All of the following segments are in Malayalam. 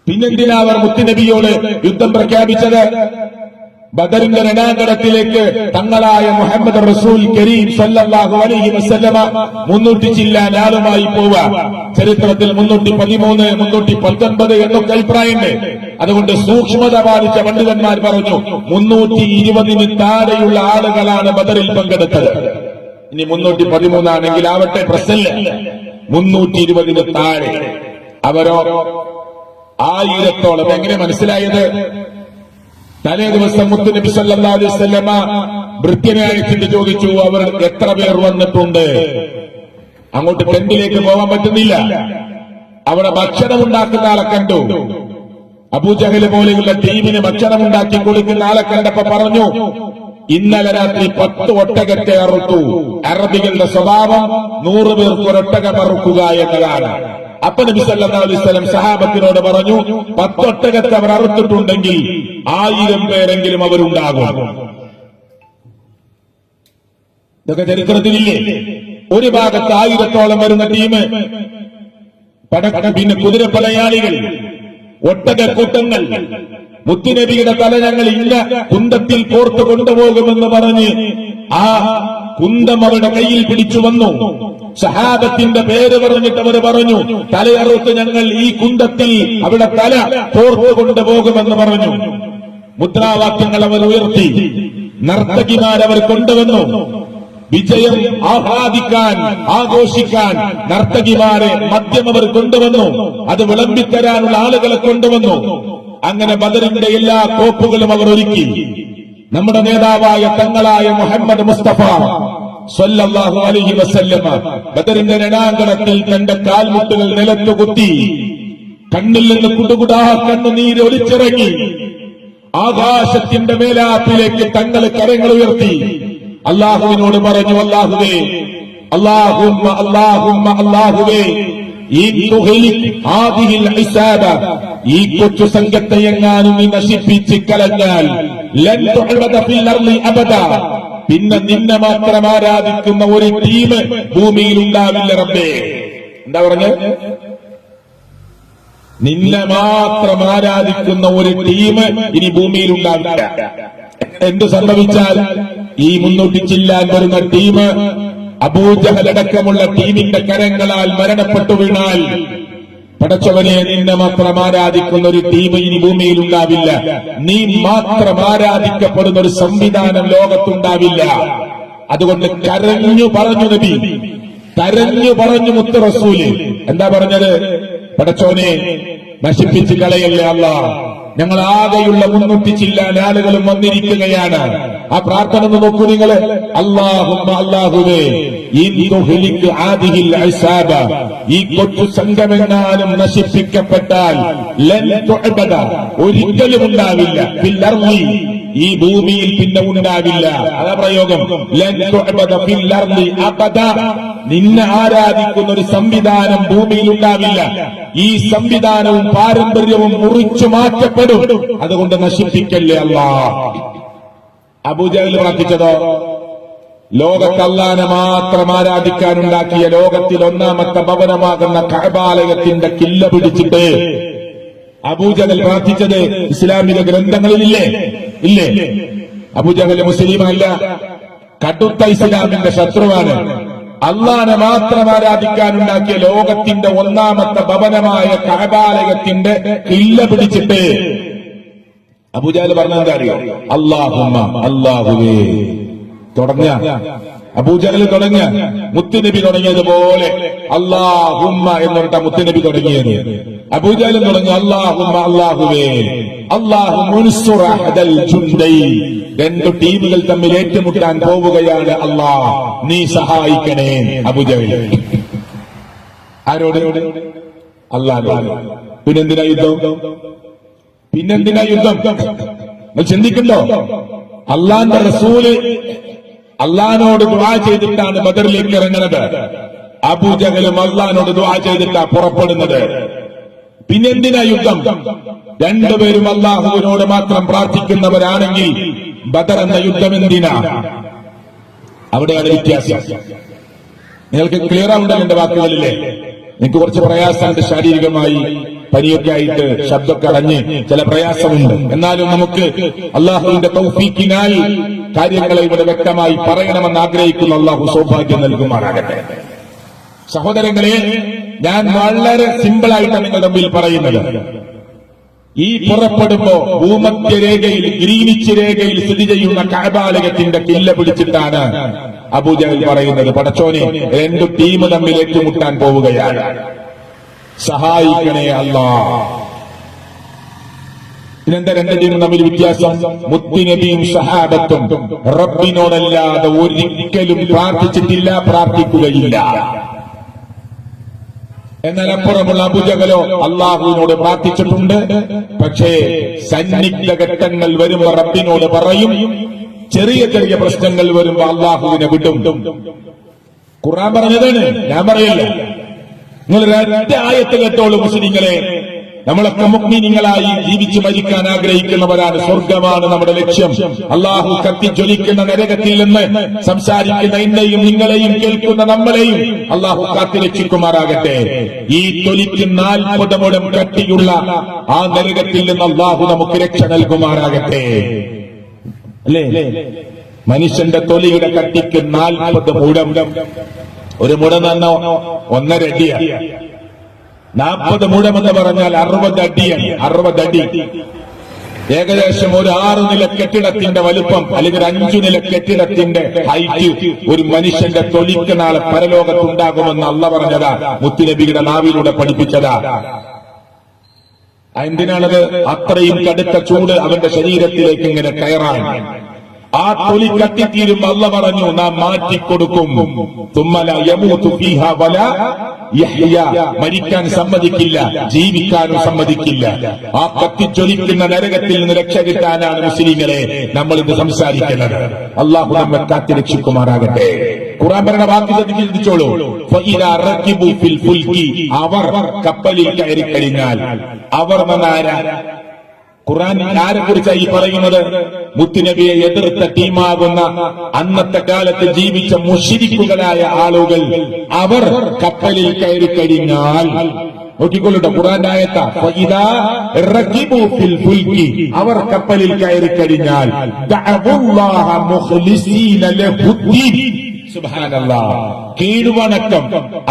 പിന്നെന്തിനാ അവർ മുത്തുനബിയോട് യുദ്ധം പ്രഖ്യാപിച്ചത്? ബദറിന്റെ രണാങ്കണത്തിലേക്ക് തങ്ങളായ മുഹമ്മദ് റസൂൽ കരീം സല്ലല്ലാഹു അലൈഹി വസല്ലമ 300 ചില്ലാൻ ആളുമായി പോവാ. ചരിത്രത്തിൽ 313, 319 എന്നൊക്കെ അഭിപ്രായമുണ്ട്. അതുകൊണ്ട് സൂക്ഷ്മത പാലിച്ച പണ്ഡിതന്മാർ പറഞ്ഞു 320 താഴെയുള്ള ആളുകളാണ് ബദറിൽ പങ്കെടുത്തത്. ഇനി 313 ആണെങ്കിൽ ആവട്ടെ, പ്രശ്നമില്ല. 320 താഴെ. അവരോ 1000-ഓളം. എങ്ങനെ മനസ്സിലായത്? തലേ ദിവസം മുത്തുനബി സല്ലല്ലാഹു അലൈഹി വസല്ലമ ഭൃത്യനെ അയച്ചിട്ട് ചോദിച്ചു, അവർ എത്ര പേർ വന്നിട്ടുണ്ട്? അങ്ങോട്ട് ടെന്റിലേക്ക് പോകാൻ പറ്റുന്നില്ല. അവിടെ ഭക്ഷണം ഉണ്ടാക്കുന്ന ആളെ കണ്ടു. അബൂജഹൽ പോലെയുള്ള ടീമിന് ഭക്ഷണം ഉണ്ടാക്കി കൊടുക്കുന്ന ആളെ കണ്ടപ്പോ പറഞ്ഞു, ഇന്നലെ രാത്രി 10 ഒട്ടകത്തെ അറുത്തു. അറബികളുടെ സ്വഭാവം 100 പേർക്ക് ഒരൊട്ടകം അറുക്കുക എന്നതാണ്. അപ്പൊ നബി സല്ലല്ലാഹു അലൈഹി വസല്ലം സഹാബത്തിനോട് പറഞ്ഞു, 10 ഒട്ടകത്തെ അവർ അറുത്തിട്ടുണ്ടെങ്കിൽ 1000 പേരെങ്കിലും അവരുണ്ടാകും. ഇതൊക്കെ ചരിത്രത്തിലില്ലേ? ഒരു ഭാഗത്ത് 1000-ഓളം വരുന്ന ടീം, പിന്നെ കുതിരപ്പടയാളികൾ, ഒട്ടകക്കൂട്ടങ്ങൾ. മുത്തുനബിയുടെ തല ഞങ്ങൾ ഇന്ന കുന്തത്തിൽ കോർത്തു കൊണ്ടുപോകുമെന്ന് പറഞ്ഞ് ആ കുന്തം അവരുടെ കയ്യിൽ പിടിച്ചു വന്നു. സഹാബത്തിന്റെ പേര് പറഞ്ഞിട്ട് അവർ പറഞ്ഞു, തലയറുത്ത് ഞങ്ങൾ ഈ കുന്തത്തിൽ അവിടെ തല കോർത്തു കൊണ്ടുപോകുമെന്ന് പറഞ്ഞു. മുദ്രാവാക്യങ്ങൾ അവർ ഉയർത്തി. നർത്തകിമാരവർ കൊണ്ടുവന്നു. വിജയം ആഹ്ലാദിക്കാൻ, ആഘോഷിക്കാൻ നർത്തകിമാരെ മദ്യം അവർ കൊണ്ടുവന്നു. അത് വിളമ്പിത്തരാനുള്ള ആളുകളെ കൊണ്ടുവന്നു. അങ്ങനെ ബദറിന്റെ എല്ലാ കോപ്പുകളും അവർ ഒരുക്കി. നമ്മുടെ നേതാവായ തങ്ങളായ മുഹമ്മദ് മുസ്തഫ സ്വല്ലല്ലാഹു അലൈഹി വസല്ലമ ബദറിന്റെ രണാങ്കണത്തിൽ തന്റെ കാൽമുട്ടുകൾ നിലത്തു കുത്തി. കണ്ണിൽ നിന്ന് കുടുകുടാ കണ്ണുനീര് ഒലിച്ചിറങ്ങി. ആകാശത്തിന്റെ മേലാപ്പിലേക്ക് തങ്ങൾ കരങ്ങൾ ഉയർത്തി അല്ലാഹുവിനോട് പറഞ്ഞു, അല്ലാഹുവേ, അല്ലാഹുമ്മ അല്ലാഹുമ്മ അല്ലാഹുവേ, ഈ കൊച്ചു സംഘത്തെ എങ്ങാനും നീ നശിപ്പിച്ച് കളഞ്ഞാൽ പിന്നെ നിന്നെ മാത്രം ആരാധിക്കുന്ന ഒരു ടീം ഭൂമിയിൽ ഉണ്ടാവില്ല റബ്ബേ. എന്താ പറഞ്ഞ്? നിന്നെ മാത്രം ആരാധിക്കുന്ന ഒരു ടീം ഇനി ഭൂമിയിൽ ഉണ്ടാവില്ല. എന്ത് സംഭവിച്ചാൽ ഈ 300 ചില്ലാൻ വരുന്ന ടീം അബൂജഹലടക്കമുള്ള ടീമിന്റെ കരങ്ങളാൽ മരണപ്പെട്ടു വീണാൽ, പടച്ചവനെ, നിന്നെ മാത്രം ആരാധിക്കുന്ന ഒരു ടീം ഇനി ഭൂമിയിൽ ഉണ്ടാവില്ല. നീ മാത്രം ആരാധിക്കപ്പെടുന്ന ഒരു സംവിധാനം ലോകത്തുണ്ടാവില്ല. അതുകൊണ്ട് കരഞ്ഞു പറഞ്ഞു നബി, കരഞ്ഞു പറഞ്ഞു മുത്ത് റസൂല്. എന്താ പറഞ്ഞത്? പടച്ചോനെ, നശിപ്പിച്ച് കളയല്ലേ അല്ലാഹ്. ഞങ്ങൾ ആകെയുള്ള 300 ചില്ലാൻ ആളുകളും വന്നിരിക്കുകയാണ്. ആ പ്രാർത്ഥന ഒന്ന് നോക്കൂ നിങ്ങൾ. അല്ലാഹുമ്മ അല്ലാഹുവേ, ഈ കൊച്ചു സംഘമെങ്ങാനും നശിപ്പിക്കപ്പെട്ടാൽ ഒരിക്കലും ഉണ്ടാവില്ല. ഈ ഭൂമിയിൽ പിന്നെ ഉണ്ടാവില്ല. അതാ പ്രയോഗം. നിന്നെ ആരാധിക്കുന്ന ഒരു സംവിധാനം ഭൂമിയിൽ ഉണ്ടാവില്ല. ഈ സംവിധാനവും പാരമ്പര്യവും മുറിച്ചു മാറ്റപ്പെടും. അതുകൊണ്ട് നശിപ്പിക്കല്ലേ അല്ലാഹ്. അബൂജഹൽ പ്രാർത്ഥിച്ചതോ? ലോകത്ത് അല്ലാഹനെ മാത്രം ആരാധിക്കാനുണ്ടാക്കിയ ലോകത്തിൽ 1ാമത്തെ ഭവനമാകുന്ന കഅബാലയത്തിന്റെ കില്ല പിടിച്ചിട്ട് അബൂജഹൽ പ്രാർത്ഥിച്ചത് ഇസ്ലാമിക ഗ്രന്ഥങ്ങളിലില്ലേ? ഇല്ലേ? അബൂജഹൽ മുസ്ലിമല്ല, കടുത്ത ഇസ്ലാമിന്റെ ശത്രുവാണ്. അല്ലാഹനെ മാത്രം ആരാധിക്കാനുണ്ടാക്കിയ ലോകത്തിന്റെ 1ാമത്തെ ഭവനമായ കഅബാലയത്തിന്റെ കില്ല പിടിച്ചിട്ട് അബൂജഹൽ പറഞ്ഞെന്താ അറിയോ? അല്ലാഹുമ്മ അല്ലാഹുവേ. തുടങ്ങ അബൂജഹൽ തുടങ്ങ മുത്തുനബി തുടങ്ങിയതുപോലെ അല്ലാഹുമ്മ എന്നിട്ട മുത്തുനബി തുടങ്ങിയത്. അബൂജഹൽ തുടങ്ങി അല്ലാഹുമ്മ അല്ലാഹുവേ, അല്ലാഹുമുൻസുർ അഹദൽ ജുൻദൈൻ. 2 ടീമുകൾ തമ്മിൽ ഏറ്റുമുട്ടാൻ പോവുകയാണ്. അല്ലാഹ്, നീ സഹായിക്കണേ. അബൂജഹൽ ആരോട്? അല്ലാഹ്. പിന്നെന്തിനാ യുദ്ധം? പിന്നെന്തിനാ യുദ്ധം? നിങ്ങൾ ചിന്തിക്കണ്ടോ? അള്ളാന്റെ റസൂല് അള്ളാനോട് ദുആ ചെയ്തിട്ടാണ് ബദറിലേക്ക് ഇറങ്ങുന്നത്. അബൂജഹലും അള്ളാനോട് ദുആ ചെയ്തിട്ടാ പുറപ്പെടുന്നത്. പിന്നെന്തിനാ യുദ്ധം? 2 പേരും അള്ളാഹുവിനോട് മാത്രം പ്രാർത്ഥിക്കുന്നവരാണെങ്കിൽ ബദർ എന്ന യുദ്ധം എന്തിനാ? അവിടെയാണ് വ്യത്യാസം. നിങ്ങൾക്ക് ക്ലിയർ ആവുണ്ടല്ലോ എന്റെ വാക്കുകളില്ലേ? എനിക്ക് കുറച്ച് പ്രയാസമുണ്ട് ശാരീരികമായി. പനിയൊക്കെ ആയിട്ട് ശബ്ദമൊക്കെ അടഞ്ഞ് ചില പ്രയാസമുണ്ട്. എന്നാലും നമുക്ക് അള്ളാഹുവിന്റെ തൗഫീക്കിനാൽ കാര്യങ്ങളെ ഇവിടെ വ്യക്തമായി പറയണമെന്ന് ആഗ്രഹിക്കുന്ന അള്ളാഹു സൗഭാഗ്യം നൽകുമാറാകട്ടെ. സഹോദരങ്ങളെ, ഞാൻ വളരെ സിമ്പിളായിട്ടാണ് നിങ്ങളുടെ മുമ്പിൽ പറയുന്നത്. ഈ പുറപ്പെടുമ്പോ ഭൂമധ്യരേഖയിൽ ഗ്രീനിച്ച് രേഖയിൽ സ്ഥിതി ചെയ്യുന്ന കഅബാലയത്തിന്റെ കില്ല പിടിച്ചിട്ടാണ് അബൂജഹൽ പറയുന്നത്, പടച്ചോനെ 2 ടീം തമ്മിൽ ഏറ്റുമുട്ടാൻ പോവുകയാണ്, സഹായിക്കണേ അല്ലാഹ്. ഇതിനെന്താ 2 ടീം തമ്മിൽ വ്യത്യാസം? മുത്തുനബിയും സഹാബത്തും റബ്ബിനോടല്ലാതെ ഒരിക്കലും പ്രാർത്ഥിച്ചിട്ടില്ല, പ്രാർത്ഥിക്കുകയില്ല. എന്നാൽ അപ്പുറമുള്ള അബൂജഹലോ അള്ളാഹുവിനോട് പ്രാർത്ഥിച്ചിട്ടുണ്ട്. പക്ഷേ സന്നിഗ്ധ ഘട്ടങ്ങൾ വരുമ്പോ റബ്ബിനോട് പറയും, ചെറിയ ചെറിയ പ്രശ്നങ്ങൾ വരുമ്പോ അള്ളാഹുവിനെ വിടും. ഖുർആൻ പറഞ്ഞതാണ്, ഞാൻ പറയില്ല. നിങ്ങൾ 2 ആയത്ത് കേട്ടോളൂ മുസ്ലിങ്ങളെ. നമ്മളൊക്കെ മുഅ്മിനീങ്ങളായി ജീവിച്ചു മരിക്കാൻ ആഗ്രഹിക്കുന്നവരാണ്. സ്വർഗമാണ് നമ്മുടെ ലക്ഷ്യം. അള്ളാഹു കത്തിജ്വലിക്കുന്ന നരകത്തിൽ നിന്ന് സംസാരിക്കുന്ന എന്നെയും നിങ്ങളെയും കേൾക്കുന്ന നമ്മളെയും അള്ളാഹു കാത്തുരക്ഷിക്കുമാറാകട്ടെ. ഈ തൊലിക്കുന്ന 40 മുഴം കട്ടിയുള്ള ആ നരകത്തിൽ നിന്ന് അള്ളാഹു നമുക്ക് രക്ഷ നൽകുമാറാകട്ടെ. അല്ലേ? മനുഷ്യന്റെ തൊലിയുടെ കട്ടിക്ക് 40 മുഴം. ഒരു മുഴം തന്നെ 1.5 അടിയാണ്. 40 മുഴമെന്ന് പറഞ്ഞാൽ 60 അടിയാണ്. 60 അടി ഏകദേശം ഒരു 6 നില കെട്ടിടത്തിന്റെ വലുപ്പം, അല്ലെങ്കിൽ 5 നില കെട്ടിടത്തിന്റെ ഹൈറ്റ് ഒരു മനുഷ്യന്റെ തൊലിക്ക് നാളെ പരലോകത്തുണ്ടാകുമെന്ന് അള്ളാഹു പറഞ്ഞതാ, മുത്തുനബിയുടെ നാവിലൂടെ പഠിപ്പിച്ചതാ. എന്തിനാണത്? അത്രയും കടുത്ത ചൂട് അവന്റെ ശരീരത്തിലേക്ക് ഇങ്ങനെ കയറാൻ. ആ തൊലി കത്തിത്തീരും അള്ളാഹു പറഞ്ഞു, നാം മാറ്റിക്കൊടുക്കും. തുമ്മല യമൂതു ഫീഹാ വലാ യഹ്യ, മരിക്കാൻ സമ്മതിക്കില്ല, ജീവിക്കാനും സമ്മതിക്കില്ല. ആ കത്തിച്ചൊലിക്കുന്ന നരകത്തിൽ നിന്ന് രക്ഷ കിട്ടാനാണ് മുസ്ലിങ്ങളെ നമ്മൾ ഇത് സംസാരിക്കുന്നത്. അള്ളാഹു നമ്മെ കാത്തിരക്ഷിക്കുമാറാകട്ടെ. ഖുർആൻ പറയുന്ന വാക്ക് ശ്രദ്ധിച്ചോളൂ. ഫഇദാ റകിബു ഫിൽ ഫുൽകി, അവർ കപ്പലിൽ കയറി കഴിഞ്ഞാൽ. അവർ എന്നാരാ? ഖുർആൻ ആരെ കുറിച്ചാണ് ഈ പറയുന്നത്? മുത്തുനബിയെ എതിർത്ത ടീമാകുന്ന അന്നത്തെ കാലത്ത് ജീവിച്ച മുശ്രിക്കുകളായ ആളുകൾ അവർ കപ്പലിൽ കയറി കഴിഞ്ഞാൽ, നോക്കിക്കൊള്ളുട്ടോ ഖുർആന്റെ ആയത്താ, ഫഇദാ റകിബു ഫിൽ ഫുൽകി, അവർ കപ്പലിൽ കയറി കഴിഞ്ഞാൽ ദഅവുല്ലാഹ മുഖ്ലിസീന ലഹുദ്ദീൻ. സുബ്ഹാനല്ലാഹ്, കീഴ്വണക്കം,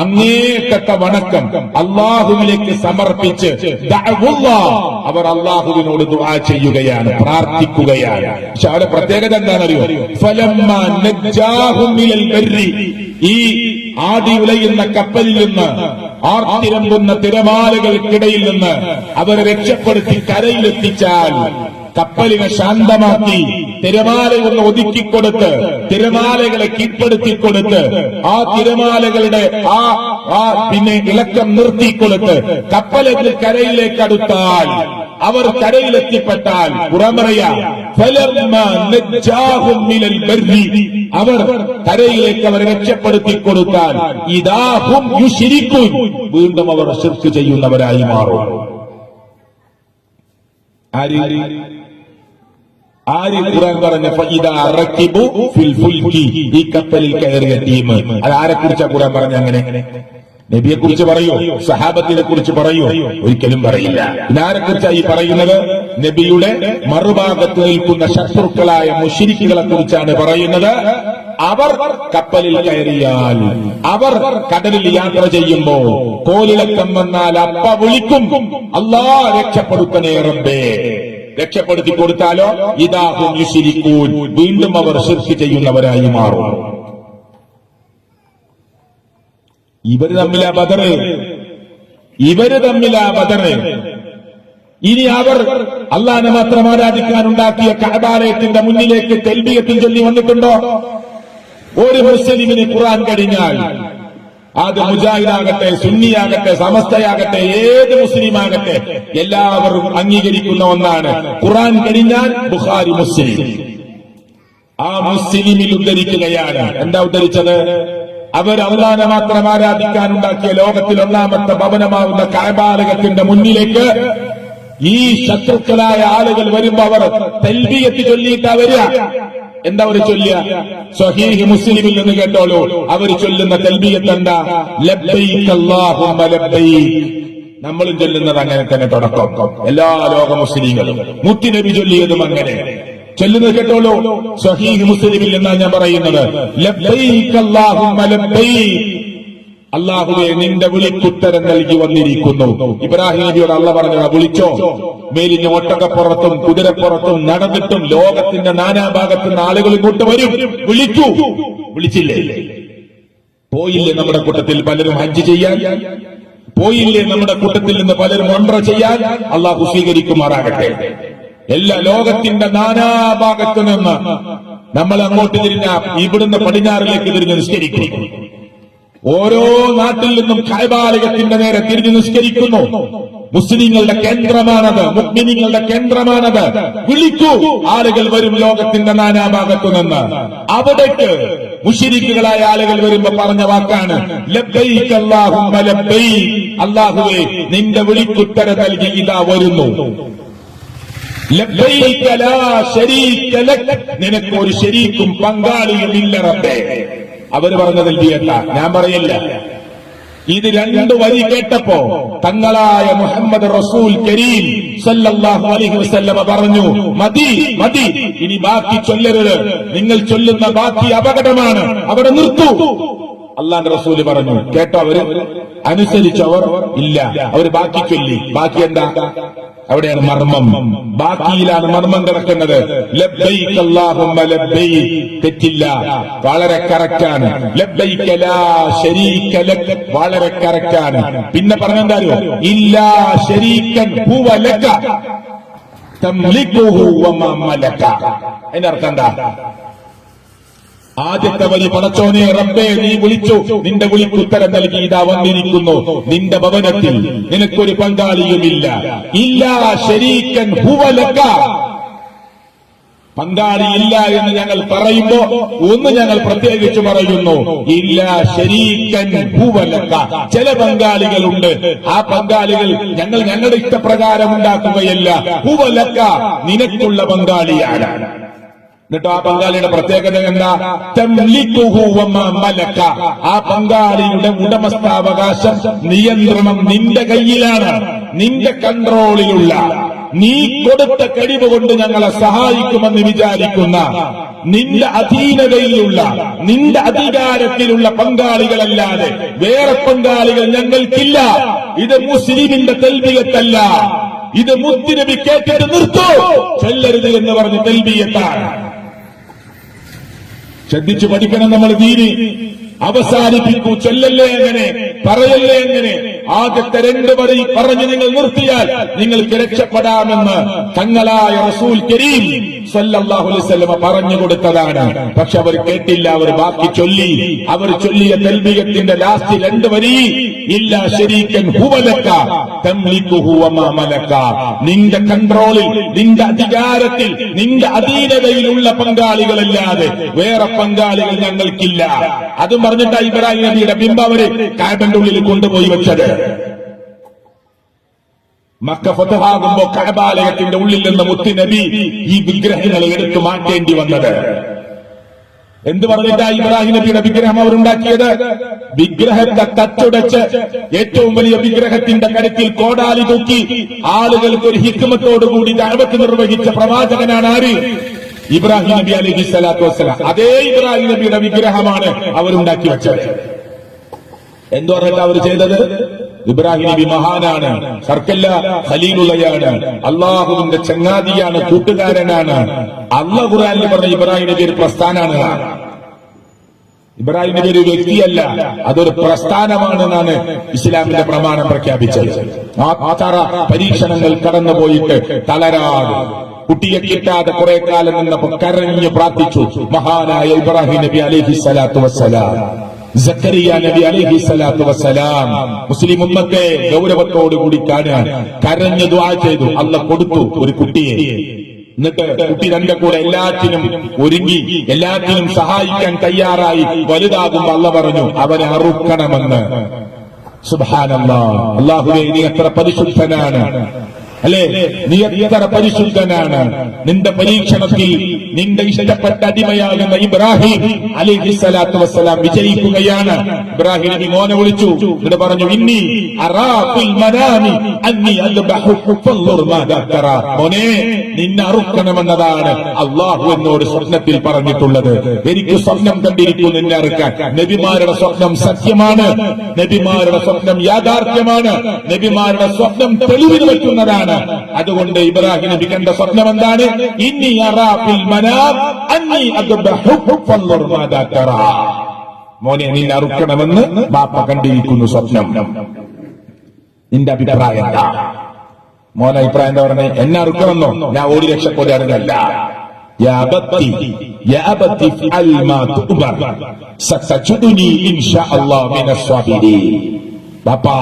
അങ്ങേയറ്റത്തെ വണക്കം അള്ളാഹുവിലേക്ക് സമർപ്പിച്ച് ദഅവുല്ലാഹ്, അവർ അള്ളാഹുവിനോട് ദുആ ചെയ്യുകയാണ്, പ്രാർത്ഥിക്കുകയാണ്. പക്ഷെ അവരുടെ പ്രത്യേകത എന്താണെന്നറിയോ? ഫലമ്മാ നജ്ജാഹും മിനൽ ബർരി, ഈ ആടി ഉലയുന്ന കപ്പലിൽ നിന്ന്, ആർത്തിരമ്പുന്ന തിരമാലകൾക്കിടയിൽ നിന്ന് അവരെ രക്ഷപ്പെടുത്തി കരയിലെത്തിച്ചാൽ, കപ്പലിനെ ശാന്തമാക്കി തിരമാലകളെ ഒതുക്കിക്കൊടുത്ത്, തിരമാലകളെ കീഴ്പ്പെടുത്തിക്കൊടുത്ത്, ആ തിരമാലകളുടെ പിന്നെ ഇളക്കം നിർത്തിക്കൊടുത്ത് കപ്പലുകൾ കരയിലേക്ക് അടുത്താൽ, അവർ കരയിലെത്തിപ്പെട്ടാൽ, പുറമറയാ അവർ കരയിലേക്ക് അവരെ രക്ഷപ്പെടുത്തി കൊടുത്താൽ ഇദാഹും യുശ്രികൂൻ, വീണ്ടും അവർ ശിർക്ക് ചെയ്യുന്നവരായി മാറും. ആര് ഖുർആൻ പറഞ്ഞ ഫഇദാ റകിബു ഫിൽ ഫുൽകി, ഈ കപ്പലിൽ കയറിയ ടീം. അത് ആരെ കുറിച്ചാ ഖുർആൻ പറഞ്ഞ? അങ്ങനെ നബിയെ കുറിച്ച് പറയൂ, സഹാബത്തിനെ കുറിച്ച് പറയൂ? ഒരിക്കലും പറയില്ല. ഇതാരെ കുറിച്ചാണ് ഈ പറയുന്നത്? നബിയുടെ മറുഭാഗത്ത് നിൽക്കുന്ന ശത്രുക്കളായ മുശ്രിക്കുകളെ കുറിച്ചാണ് പറയുന്നത്. അവർ കപ്പലിൽ കയറിയാൽ, അവർ കടലിൽ യാത്ര ചെയ്യുമ്പോ കോലിളക്കം വന്നാൽ അപ്പ വിളിക്കും, അല്ലാഹ് രക്ഷപ്പെടുത്തണേ റബ്ബേ. രക്ഷപ്പെടുത്തി കൊടുത്താലോ ഇദാഹും യുശ്രികൂൻ, വീണ്ടും അവർ ശിർക്ക് ചെയ്യുന്നവരായി മാറും. ഇവര് തമ്മിലാ ബദർ. ഇനി അവർ അള്ളാഹനെ മാത്രം ആരാധിക്കാൻ ഉണ്ടാക്കിയ കഅബാലയത്തിന്റെ മുന്നിലേക്ക് തൽബിയത്തും ചൊല്ലി വന്നിട്ടുണ്ടോ? ഒരു മുസ്ലിമിന് ഖുർആൻ കഴിഞ്ഞാൽ, അത് മുജാഹിദാകട്ടെ, സുന്നിയാകട്ടെ, സമസ്തയാകട്ടെ, ഏത് മുസ്ലിമാകട്ടെ, എല്ലാവരും അംഗീകരിക്കുന്ന ഒന്നാണ്, ഖുർആൻ കഴിഞ്ഞാൽ ബുഖാരി മുസ്ലിം. ആ മുസ്ലിമിൽ ഉദ്ധരിക്കുകയാണ്. എന്താ ഉദ്ധരിച്ചത്? അവർ അള്ളാഹനെ മാത്രം ആരാധിക്കാൻ ഉണ്ടാക്കിയ ലോകത്തിൽ 1ാമത്തെ ഭവനമാവുന്ന കഅബാലയത്തിന്റെ മുന്നിലേക്ക് ഈ ശത്രുക്കളായ ആളുകൾ വരുമ്പോ അവർ തൽബിയത്ത് ചൊല്ലിയിട്ടാ വരിക. എന്താ അവർ ചൊല്ലുക? സ്വഹീഹ് മുസ്ലിമിൽ നിന്ന് കേട്ടോളൂ. അവർ ചൊല്ലുന്ന തൽബിയത്ത് എന്താ? ലബ്ബൈക അല്ലാഹുമ്മ ലബ്ബൈക, നമ്മളും ചൊല്ലുന്നത് അങ്ങനെ തന്നെ തുടക്കം. എല്ലാ ലോക മുസ്ലിങ്ങളും മുത്തുനബി ചൊല്ലിയതും അങ്ങനെ ചൊല്ലുന്നത് കേട്ടോളൂ. സ്വഹീഹ് മുസ്ലിമിൽ എന്നാണ് ഞാൻ പറയുന്നത്. ലബ്ബൈക അല്ലാഹുമ്മ ലബ്ബൈക, അല്ലാഹുവേ നിന്റെ വിളിക്കുത്തരം നൽകി വന്നിരിക്കുന്നു. ഇബ്രാഹിം നബിയോട് അള്ളാഹ് പറഞ്ഞത് വിളിച്ചോ. മേലിന് ഒട്ടകപ്പുറത്തും കുതിരപ്പുറത്തും നടന്നിട്ടും ലോകത്തിന്റെ നാനാഭാഗത്തുനിന്ന് ആളുകൾ ഇങ്ങോട്ട് വരും. വിളിക്കൂ. വിളിച്ചില്ലേ? പോയില്ലേ നമ്മുടെ കൂട്ടത്തിൽ പലരും ഹജ്ജ് ചെയ്യാൻ? പോയില്ലേ നമ്മുടെ കൂട്ടത്തിൽ നിന്ന് പലരും ഉംറ ചെയ്യാൻ? അള്ളാഹു സ്വീകരിക്കുമാറാകട്ടെ. എല്ലാ ലോകത്തിന്റെ നാനാഭാഗത്തു നിന്ന് നമ്മൾ അങ്ങോട്ട് തിരിഞ്ഞ ഇവിടുന്ന് പടിഞ്ഞാറിലേക്ക് തിരിഞ്ഞ് നിസ്കരിക്കും. ഓരോ നാട്ടിൽ നിന്നും കഅബാലയത്തിന്റെ നേരെ തിരിഞ്ഞു നിസ്കരിക്കുന്നു. മുസ്ലിങ്ങളുടെ കേന്ദ്രമാണത്, മുഅ്മിനീങ്ങളുടെ കേന്ദ്രമാണത്. വിളിക്കൂ, ആളുകൾ വരും ലോകത്തിന്റെ നാനാഭാഗത്തു നിന്ന്. അവിടേക്ക് മുശ്രിക്കുകളായ ആളുകൾ വരുമ്പോ പറഞ്ഞ വാക്കാണ് ലബ്ബൈക അല്ലാഹുമ്മ ലബ്ബൈക, അല്ലാഹുവേ നിന്റെ വിളിക്കുത്തരം നൽകി ഇതാ വരുന്നു. ലബ്ബൈക ലാ ശരീക ലക്, നിനക്കൊരു ശരീക്കും പങ്കാളിയും ഇല്ല റബ്ബേ. അവര് പറഞ്ഞ തൽബിയത്ത, ഞാൻ പറയില്ല. ഇത് രണ്ടു വരി കേട്ടപ്പോ തങ്ങളായ മുഹമ്മദ് റസൂൽ കരീം സല്ലല്ലാഹു അലൈഹി വസല്ലമ പറഞ്ഞു, മതി മതി, ഇനി ബാക്കി ചൊല്ലരുത്. നിങ്ങൾ ചൊല്ലുന്ന ബാക്കി അപകടമാണ്, അവിടെ നിർത്തൂ. അള്ളാന്റെ റസൂല് പറഞ്ഞു. കേട്ടോ അവര്? അനുസരിച്ചവർ ഇല്ല, അവര് ബാക്കി ചൊല്ലി. ബാക്കി എന്താ? അവിടെയാണ് മർമ്മം. ബാക്കിയിലാണ് മർമ്മം കിടക്കുന്നത്. ലബ്ബൈക അല്ലാഹുമ്മ ലബ്ബൈക, തെറ്റില്ല, വളരെ കറക്റ്റാണ്. ലബ്ബൈക ലാ ശരീക ലക്, വളരെ കറക്റ്റാണ്. പിന്നെ പറഞ്ഞെന്താരോ, ഇല്ലാ ശരീകൻ ഹുവ ലക തംലികുഹു വമാ മലക. അതിന്റെ അർത്ഥം എന്താ? ആദ്യത്തെ വരി പടച്ചോനെ റബ്ബേ നീ വിളിച്ചു, നിന്റെ വിളിക്ക് ഉത്തരം നൽകി ഇതാ വന്നിരിക്കുന്നു. നിന്റെ ഭവനത്തിൽ നിനക്കൊരു പങ്കാളിയുമില്ല. ഇല്ലാ ശരീകൻ ഹുവ ലക, പങ്കാളിയില്ല എന്ന് ഞങ്ങൾ പറയുമ്പോ ഒന്ന് ഞങ്ങൾ പ്രത്യേകിച്ച് പറയുന്നു, ഇല്ലാ ശരീകൻ ഹുവ ലക. ചില പങ്കാളികളുണ്ട്, ആ പങ്കാളികൾ ഞങ്ങൾ ഞങ്ങളുടെ ഇഷ്ടപ്രകാരം ഉണ്ടാക്കുകയല്ല. ഹുവ ലക, നിനക്കുള്ള പങ്കാളിയാണ്. എന്നിട്ട് ആ പങ്കാളിയുടെ പ്രത്യേകത എന്താ? തംലികുഹു വമാ മലക, ആ പങ്കാളിയുടെ ഉടമസ്ഥാവകാശം, നിയന്ത്രണം നിന്റെ കയ്യിലാണ്, നിന്റെ കൺട്രോളിലുള്ള, നീ കൊടുത്ത കഴിവ് കൊണ്ട് ഞങ്ങളെ സഹായിക്കുമെന്ന് വിചാരിക്കുന്ന, നിന്റെ അധീനതയിലുള്ള, നിന്റെ അധികാരത്തിലുള്ള പങ്കാളികളല്ലാതെ വേറെ പങ്കാളികൾ ഞങ്ങൾക്കില്ല. ഇത് മുസ്ലിമിന്റെ തൽബിയത്തല്ല, ഇത് മുത്തുനബി കേട്ടിട്ട് നിർത്തൂ, ചൊല്ലരുത് എന്ന് പറഞ്ഞ് തൽബിയത്താണ്. ശ്രദ്ധിച്ചു പഠിക്കണം നമ്മൾ ദീനി. അവസാനിപ്പിക്കൂ, ചൊല്ലല്ലേ എങ്ങനെ, പറയല്ലേ എങ്ങനെ. ആദ്യത്തെ രണ്ട് വരി പറഞ്ഞ് നിങ്ങൾ നിർത്തിയാൽ നിങ്ങൾക്ക് രക്ഷപ്പെടാമെന്ന് തങ്ങളായ റസൂൽ കരീം സല്ലല്ലാഹു അലൈഹി വസല്ലം പറഞ്ഞു കൊടുത്തതാണ്. പക്ഷെ അവർ കേട്ടില്ല, അവർ ബാക്കി ചൊല്ലി. അവർ ചൊല്ലിയ തൽബിയത്തിന്റെ ലാസ്റ്റ് രണ്ട് വരി ഇല്ലാ ശരീകൻ ഹുവ ലക തംലികുഹു വമാ മലക, നിന്റെ കൺട്രോളിൽ, നിന്റെ അധികാരത്തിൽ, നിന്റെ അധീനതയിലുള്ള പങ്കാളികളല്ലാതെ വേറെ പങ്കാളികൾ ഞങ്ങൾക്കില്ല. അതും പറഞ്ഞിട്ടാ ഇബ്രാഹിം നബിയുടെ ബിംബം അവര് കഅബന്റെ ഉള്ളിൽ കൊണ്ടുപോയി വെച്ചത്. മക്ക ഫതഹാകുമ്പോ കഅബാലയത്തിന്റെ ഉള്ളിൽ നിന്ന് മുത്തുനബി ഈ വിഗ്രഹങ്ങളെ എടുത്തു മാറ്റേണ്ടി വന്നത്. എന്ത് പറഞ്ഞിട്ടാ ഇബ്രാഹിം നബിയുടെ വിഗ്രഹം അവരുണ്ടാക്കിയത്? വിഗ്രഹത്തെ തച്ചുടച്ച് ഏറ്റവും വലിയ വിഗ്രഹത്തിന്റെ കരുത്തിൽ കോടാലി തൂക്കി ആളുകൾക്ക് ഒരു ഹിക്മത്തോടുകൂടി ദഅവത്ത് നിർവഹിച്ച പ്രവാചകനാണ് ആര്? ഇബ്രാഹിം നബി അലൈഹി സ്വലാത്തു വസ്സലാം. അതേ ഇബ്രാഹിം നബിയുടെ വിഗ്രഹമാണ് അവരുണ്ടാക്കി വെച്ചത്. എന്തു പറഞ്ഞിട്ട് അവർ ചെയ്തത്? ഇബ്രാഹിം നബി മഹാനാണ്, സർക്കല്ല ഖലീലുള്ളയാണ്, അള്ളാഹുവിന്റെ ചങ്ങാതിയാണ്, കൂട്ടുകാരനാണ്. അള്ളാഹു ഖുർആനിൽ പറഞ്ഞ ഇബ്രാഹിം നബി ഒരു പ്രസ്ഥാനാണ്. ഇബ്രാഹിം നബി ഒരു വ്യക്തിയല്ല, അതൊരു പ്രസ്ഥാനമാണെന്നാണ് ഇസ്ലാമിന്റെ പ്രമാണം പ്രഖ്യാപിച്ചത്. ആചാര പരീക്ഷണങ്ങൾ കടന്നുപോയിട്ട് തളരാതെ, കുട്ടിയെ കിട്ടാതെ കുറെ കാലം നിന്നപ്പോ കരഞ്ഞു പ്രാർത്ഥിച്ചു മഹാനായ ഇബ്രാഹിം നബി അലൈഹി സ്വലാത്തു വസ്സലാം, സക്കരിയ നബി അലൈഹി സ്വലാത്തു വസ്സലാം. മുസ്ലിം ഉമ്മത്തെ ഗൗരവത്തോടുകൂടി കാണാൻ കരഞ്ഞു ദുആ ചെയ്തു. അല്ലാഹ് കൊടുത്തു ഒരു കുട്ടിയെ. എന്നിട്ട് കുട്ടി തന്റെ കൂടെ എല്ലാറ്റിനും ഒരുങ്ങി, എല്ലാറ്റിനും സഹായിക്കാൻ തയ്യാറായി. വലുതാകുമ്പോ അല്ലാഹ് പറഞ്ഞു അവനെ അറുക്കണമെന്ന്. സുബ്ഹാനല്ലാഹ്, അല്ലാഹുവേ നീ എത്ര പരിശുദ്ധനാണ്. അല്ലേ? നീ എത്ര പരിശുദ്ധനാണ്. നിന്റെ പരീക്ഷണത്തിൽ നിന്റെ ഇഷ്ടപ്പെട്ട അടിമയാകുന്ന ഇബ്രാഹിം അലൈഹിസ്സലാത്തു വസ്സലാം വിജയിക്കുകയാണ്. ഇബ്രാഹിം നബി മോനെ വിളിച്ചു, എന്നിട്ട് പറഞ്ഞു, ഇന്നി അറാ ഫിൽ മനാമി അന്നി അദ്ബഹുക ഫൻദുർ മാദാ തറാ. മോനെ, നിന്നെ അറുക്കണമെന്നതാണ് അല്ലാഹു എന്നോട് സ്വപ്നത്തിൽ പറഞ്ഞിട്ടുള്ളത്. എനിക്ക് സ്വപ്നം കണ്ടിരിക്കുന്നു നിന്നെ അറുക്കാൻ. നബിമാരുടെ സ്വപ്നം സത്യമാണ്, നബിമാരുടെ സ്വപ്നം യാഥാർത്ഥ്യമാണ്, നബിമാരുടെ സ്വപ്നം തെളിവിന് പറ്റുന്നതാണ്. അതുകൊണ്ട് ഇബ്രാഹിം നബി കണ്ട സ്വപ്നം എന്താണ്? ഇന്നി അറാ ഫിൽ മനാം അന്നി അദ്ബഹുക ഫൻദുർ മാദാ തറാ. മോനെ, നിന്നെ അറുക്കണമെന്ന് ബാപ്പ കണ്ടിരിക്കുന്നു സ്വപ്നം. നിന്റെ അഭിപ്രായം എന്താ? മോനെ അഭിപ്രായം എന്താ പറഞ്ഞേ? എന്നെ അറുക്കണമെന്നോ? ഞാൻ ഓടി രക്ഷപ്പെടുകയാണെന്നല്ല. യാ അബത്തി ഫഅൽ മാ തുഅ്മർ സതജുദുനി ഇൻഷാ അല്ലാഹു മിനസ് സ്വാബിരീൻ. ബാപ്പാ,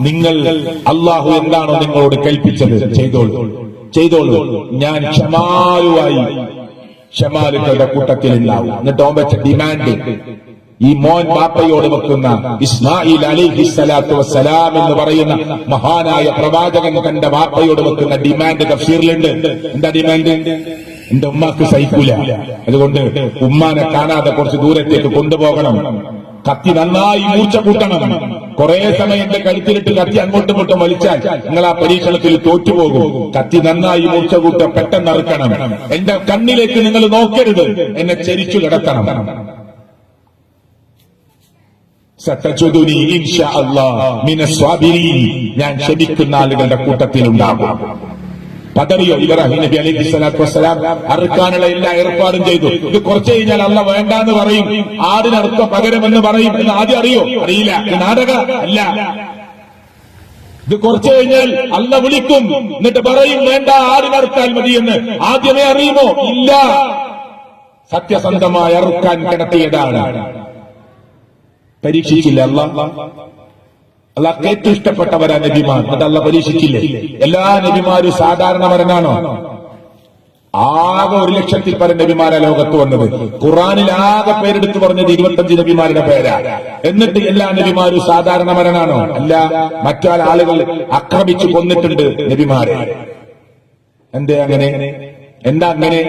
നിങ്ങൾ അള്ളാഹു എന്താണോ നിങ്ങളോട് കൽപ്പിച്ചത് ചെയ്തോളൂ. ഞാൻ ക്ഷമാലുകളുടെ കൂട്ടത്തിൽ ഉണ്ടാവും. എന്നിട്ട് ഓൻ വെച്ച ഡിമാൻഡ്, ഈ മോൻ ബാപ്പയോട് വെക്കുന്ന ഇസ്മായിൽ അലൈഹിസ്സലാത്തു വസ്സലാം എന്ന് പറയുന്ന മഹാനായ പ്രവാചകൻ കണ്ട ബാപ്പയോട് വെക്കുന്ന ഡിമാൻഡ് തഫ്സീറിലുണ്ട്. എന്താ ഡിമാൻഡ്? എന്റെ ഉമ്മാക്ക് സഹിക്കൂല, അതുകൊണ്ട് ഉമ്മാനെ കാണാതെ കുറച്ച് ദൂരത്തേക്ക് കൊണ്ടുപോകണം. കത്തി നന്നായി മൂർച്ച കൂട്ടണം. കുറെ സമയം എന്റെ കഴുത്തിലിട്ട് കത്തി അങ്ങോട്ടും ഇങ്ങോട്ടും വലിച്ചാൽ നിങ്ങൾ ആ പരീക്ഷണത്തിൽ തോറ്റുപോകും. കത്തി നന്നായി മൂർച്ച കൂട്ട, പെട്ടെന്ന് അറുക്കണം. എന്റെ കണ്ണിലേക്ക് നിങ്ങൾ നോക്കരുത്, എന്നെ ചരിച്ചു കിടത്തണം. സതജുദുനി ഇൻഷാ അല്ലാഹ് മിനസ് സ്വാബിരീൻ. ഞാൻ ക്ഷമിക്കുന്ന ആളുകളുടെ കൂട്ടത്തിലുണ്ടാകും. പതറിയോ ഇബ്രാഹിം നബി അലൈഹിസ്സലാത്തു വസ്സലാം? അറുക്കാനുള്ള എല്ലാ ഏർപ്പാടും ചെയ്തു. ഇത് കുറച്ചു കഴിഞ്ഞാൽ അല്ല വേണ്ടാന്ന് പറയും, ആടിനറുക്ക പകരമെന്ന് പറയും എന്ന് ആദ്യം അറിയില്ല. ഇത് നാടക അല്ല. ഇത് കുറച്ചു കഴിഞ്ഞാൽ അല്ല വിളിക്കും, എന്നിട്ട് പറയും വേണ്ട, ആടിനറുത്താൽ മതിയെന്ന്. ആദ്യമേ അറിയുമോ? ഇല്ല. സത്യസന്ധമായി അറുക്കാൻ കിടത്തിയതാണ്. പരീക്ഷിച്ചില്ല അള്ളാഹ് ഏറ്റവും ഇഷ്ടപ്പെട്ടവരാ നബിമാർ. അത് അള്ളാഹ് പരീക്ഷിച്ചില്ലേ? എല്ലാ നബിമാരും സാധാരണവരനാണോ? ആകെ 1,00,000-ൽ പരം നബിമാരാ ലോകത്ത് വന്നത്. ഖുർആനിൽ ആകെ പേരെടുത്ത് പറഞ്ഞത് 25 നബിമാരുടെ പേരാ. എന്നിട്ട് എല്ലാ നബിമാരും സാധാരണവരനാണോ? അല്ല. മറ്റാൾ ആളുകൾ ആക്രമിച്ചു കൊന്നിട്ടുണ്ട് നബിമാരെ. എന്താ അങ്ങനെ?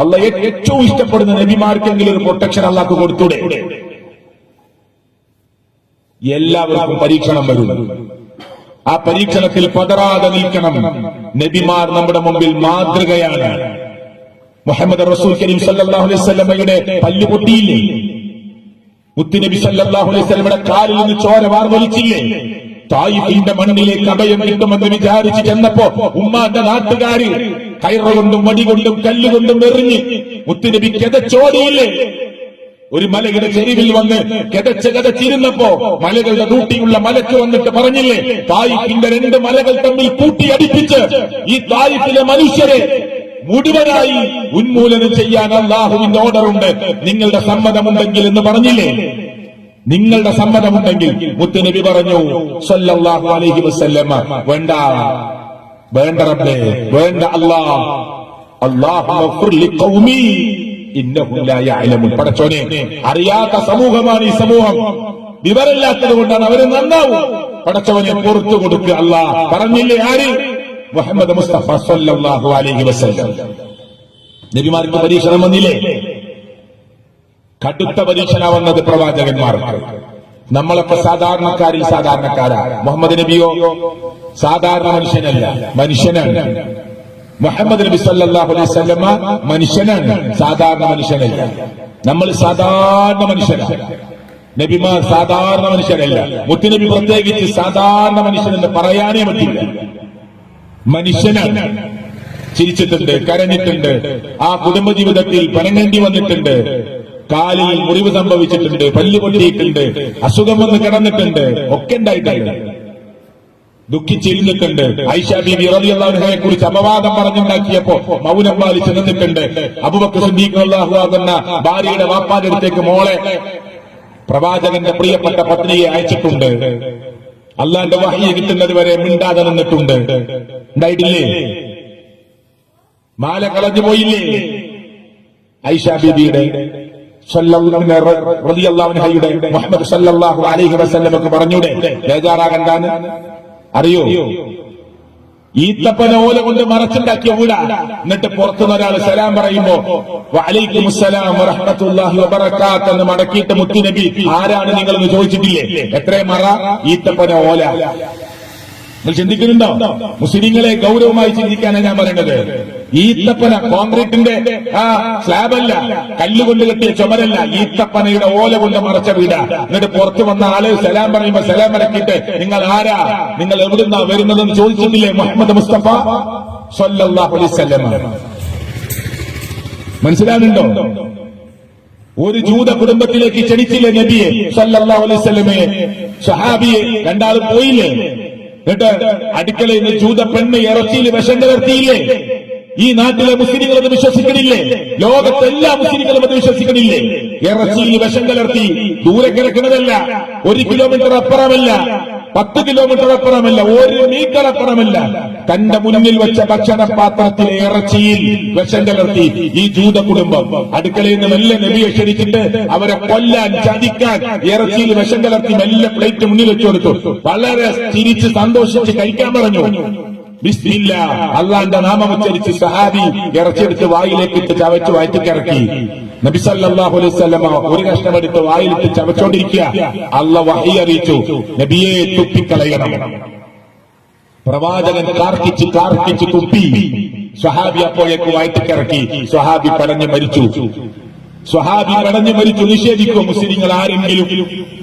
അള്ളാഹ് ഏറ്റവും ഇഷ്ടപ്പെടുന്ന നബിമാർക്കെങ്കിലും ഒരു പ്രൊട്ടക്ഷൻ അള്ളാഹ് കൊടുത്തൂടെ? എല്ലാവർക്കും പരീക്ഷണം വരും. ആ പരീക്ഷണത്തിൽ പതറാതെ നിൽക്കണം. നബിമാർ നമ്മുടെ മുമ്പിൽ മാതൃകയാണ്. മുഹമ്മദ് റസൂൽ കരീം സല്ലല്ലാഹു അലൈഹി വസല്ലമയുടെ പല്ല് പൊട്ടിയില്ലേ? മുത്തുനബി സല്ലല്ലാഹു അലൈഹി വസല്ലമയുടെ കാലിൽ നിന്ന് ചോര വാർന്നൊലിച്ചില്ലേ? തായിഫിന്റെ മണ്ണിലേക്ക് അഭയം കിട്ടുമെന്ന് വിചാരിച്ച് ചെന്നപ്പോ ഉമ്മാന്റെ നാട്ടുകാര് കയറുകൊണ്ടും വടികൊണ്ടും കല്ലുകൊണ്ടും എറിഞ്ഞ് മുത്തുനബി കിതച്ചോടിയില്ലേ? ഒരു മലയുടെ ചെരിവിൽ വന്ന് കിതച്ചിരുന്നപ്പോ മലകളുടെ കൂട്ടിയുള്ള മലക്ക് വന്നിട്ട് പറഞ്ഞില്ലേ, തായിഫിന്റെ 2 മലകൾ തമ്മിൽ കൂട്ടിയടിപ്പിച്ച് ഈ തായിഫിലെ മനുഷ്യരെ മുഴുവനായി ഉന്മൂലനം ചെയ്യാൻ അല്ലാഹുവിന്റെ ഓർഡറുണ്ട്, നിങ്ങളുടെ സമ്മതമുണ്ടെങ്കിൽ എന്ന് പറഞ്ഞില്ലേ? നിങ്ങളുടെ സമ്മതമുണ്ടെങ്കിൽ മുത്തുനബി പറഞ്ഞു സല്ലല്ലാഹു അലൈഹി വസല്ലമ, വേണ്ട റബ്ബേ, വേണ്ട അല്ലാഹു ഖൗമി ഇന്നഹും ലാ യഅലമുൻ. പടച്ചോനെ, അറിയാത്ത സമൂഹമാണ് ഈ സമൂഹം, വിവരമില്ലാത്തത് കൊണ്ടാണ് അവര് നന്നാവും. പടച്ചവനെ പുറത്തു കൊടുക്കുക അല്ലാഹ് പറഞ്ഞില്ലേ? ആര്? മുഹമ്മദ് മുസ്തഫ സല്ലല്ലാഹു അലൈഹി വസല്ലം. നബിമാർക്ക് പരീക്ഷണം വന്നില്ലേ? കടുത്ത പരീക്ഷണ വന്നത് പ്രവാചകന്മാർക്ക്. നമ്മളൊക്കെ സാധാരണക്കാരിൽ സാധാരണക്കാരാ. മുഹമ്മദ് നബിയോ സാധാരണ മനുഷ്യനാണ്. മുഹമ്മദ് നബി സല്ലല്ലാഹു അലൈഹി വസല്ലമ മനുഷ്യനാണ്, സാധാരണ മനുഷ്യനല്ല. നമ്മൾ സാധാരണ മനുഷ്യരാണ്, നബിമാർ സാധാരണ മനുഷ്യരല്ല. മുത്തുനബി പ്രത്യേകിച്ച് സാധാരണ മനുഷ്യനെന്ന് പറയാനേ പറ്റില്ല. മനുഷ്യനാണ്. ചിരിച്ചിട്ടുണ്ട്, കരഞ്ഞിട്ടുണ്ട്, ആ കുടുംബജീവിതത്തിൽ പനങ്ങേണ്ടി വന്നിട്ടുണ്ട്, കാലിൽ മുറിവ് സംഭവിച്ചിട്ടുണ്ട്, പല്ല് പൊട്ടിയിട്ടുണ്ട്, അസുഖം വന്ന് കിടന്നിട്ടുണ്ട്, ഒക്കെ ഉണ്ടായിട്ടുണ്ട്. ദുഃഖിച്ചിരുന്നിട്ടുണ്ട്. ആയിഷ ബീബി റളിയല്ലാഹു അൻഹയെ കുറിച്ച് അപവാദം പറഞ്ഞുണ്ടാക്കിയപ്പോ മൗനം പാലിച്ച് നിന്നിട്ടുണ്ട്. അബൂബക്കർ സിദ്ദീഖ് റളിയല്ലാഹു ആകുന്ന ഭാര്യയുടെ വാപ്പാന്റെ അടുത്തേക്ക് മോളെ, പ്രവാചകന്റെ പ്രിയപ്പെട്ട പത്നിയെ അയച്ചിട്ടുണ്ട്. അള്ളാന്റെ വഹ്യ് കിട്ടുന്നത് വരെ മിണ്ടാതെ നിന്നിട്ടുണ്ട്. ഉണ്ടായിട്ടില്ലേ? മാല കളഞ്ഞു പോയില്ലേ? ആയിഷ ബീബിയുടെ റളിയല്ലാഹു അൻഹയുടെ മുഹമ്മദ് സല്ലല്ലാഹു അലൈഹി വസല്ലമക്ക് പറഞ്ഞൂടെ ബേജാറാകണ്ടാന്ന്? അറിയോ? ഈത്തപ്പന ഓല കൊണ്ട് മറച്ചുണ്ടാക്കിയ വീടാ. എന്നിട്ട് പുറത്തുനിന്ന് ഒരാൾ സലാം പറയുമ്പോ വഅലൈക്കും അസ്സലാം വറഹ്മത്തുള്ളാഹി വബറകാത്ത് എന്ന് മടക്കിയിട്ട് മുത്തുനബി ആരാണ് നിങ്ങളെന്ന് ചോദിച്ചിട്ടില്ലേ? എത്രേ മറ? ഈത്തപ്പന ഓല. നിങ്ങൾ ചിന്തിക്കുന്നുണ്ടോ? മുസ്ലിങ്ങളെ ഗൗരവമായി ചിന്തിക്കാനാണ് ഞാൻ പറയുന്നത്. ഈത്തപ്പന കോൺക്രീറ്റിന്റെ സ്ലാബല്ല, കല്ലുകൊണ്ട് കെട്ടിയ ചുമരല്ല, ഈത്തപ്പനയുടെ ഓല കൊണ്ട് മറച്ച വീടാ. എന്നിട്ട് പുറത്തു വന്ന ആള് സലാം പറയുമ്പോ സലാം ഇറക്കിയിട്ട് നിങ്ങൾ ആരാ, നിങ്ങൾ എവിടുന്നാ വരുന്നതെന്ന് ചോദിച്ചിട്ടില്ലേ മുഹമ്മദ് മുസ്തഫ സ്വല്ലല്ലാഹു അലൈഹി വസല്ലം? മനസ്സിലാകുന്നുണ്ടോ? ഒരു ജൂത കുടുംബത്തിലേക്ക് ക്ഷണിച്ചില്ലേ നബിയെ സല്ലല്ലാഹു അലൈഹി വസല്ലമയെ? സ്വഹാബിയെ രണ്ടാളും പോയില്ലേ? എന്നിട്ട് അടുക്കളയിൽ നിന്ന് ജൂത പെണ്ണ് ഇറച്ചിയിൽ വിഷം കലർത്തിയില്ലേ? ഈ നാട്ടിലെ മുസ്ലിങ്ങൾ അത് വിശ്വസിക്കണില്ലേ? ലോകത്തെ എല്ലാ മുസ്ലിങ്ങളും അത് വിശ്വസിക്കണില്ലേ? ഇറച്ചിയിൽ വിഷം കലർത്തി. ദൂരെ കിടക്കുന്നതല്ല, 1 കിലോമീറ്റർ അപ്പുറമല്ല, 10 കിലോമീറ്റർ അപ്പുറമല്ല, 1 മീറ്റർ അപ്പുറമല്ല. തന്റെ മുന്നിൽ വെച്ച ഭക്ഷണപാത്രത്തിലെ ഇറച്ചിയിൽ വിഷം കലർത്തി ഈ ജൂത കുടുംബം. അടുക്കളയിൽ നിന്ന് മെല്ലെ നബിയെ ക്ഷണിച്ചിട്ട് അവരെ കൊല്ലാൻ, ചതിക്കാൻ ഇറച്ചിയിൽ വിഷം കലർത്തി മെല്ലെ പ്ലേറ്റ് മുന്നിൽ വെച്ചു കൊടുത്തു. വളരെ ചിരിച്ച് സന്തോഷിച്ച് കഴിക്കാൻ പറഞ്ഞു. ബിസ്മില്ലാ, അള്ളാന്റെ നാമം ഉച്ചരിച്ച് സഹാബി ഇറച്ചിയെടുത്ത് വായിലേക്ക് ഇട്ട് ചവച്ച് വയറ്റിക്കിറക്കി. നബി സല്ലല്ലാഹു അലൈഹി വസല്ലമ ഒരു കഷ്ണമെടുത്ത് വായിലിട്ട് ചവച്ചോണ്ടിരിക്കുക. അള്ളാഹ് വഹി അറിയിച്ചു, നബിയെ തുപ്പിക്കളയണം. പ്രവാചകൻ കാർക്കിച്ച് തുപ്പി. സ്വഹാബി അപ്പോഴേക്ക് വയറ്റിക്കിറക്കി. സ്വഹാബി പടഞ്ഞു മരിച്ചു. നിഷേധിക്കോ മുസ്ലിങ്ങൾ ആരെങ്കിലും,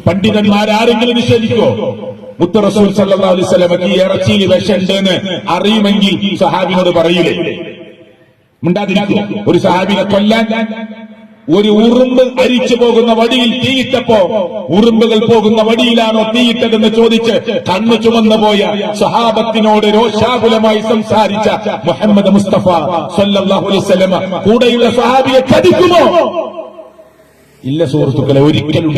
പണ്ഡിതന്മാരാരെങ്കിലും നിഷേധിക്കോ? മുത്ത് റസൂൽ സല്ലല്ലാഹു അലൈഹി വസല്ലമക്ക് ഈ ഇറച്ചിയിൽ വിഷമുണ്ടെന്ന് അറിയുമെങ്കിൽ സഹാബിനോട് പറയില്ലേ? മിണ്ടാതിരിക്കും. ഒരു സഹാബിനെ കൊല്ലാൻ ഒരു ഉറുമ്പ് അരിച്ചു പോകുന്ന വടിയിൽ തീയിട്ടപ്പോ ഉറുമ്പുകൾ പോകുന്ന വടിയിലാണോ തീയിട്ടതെന്ന് ചോദിച്ച് കണ്ണു ചുമന്നു പോയ സ്വഹാബത്തിനോട് രോഷാകുലമായി സംസാരിച്ച മുഹമ്മദ് മുസ്തഫ സല്ലല്ലാഹു അലൈഹി വസല്ലമ കൂടെയുള്ള സ്വഹാബിയെ ചതിക്കുമോ? ഇല്ല സുഹൃത്തുക്കളെ, ഒരിക്കലും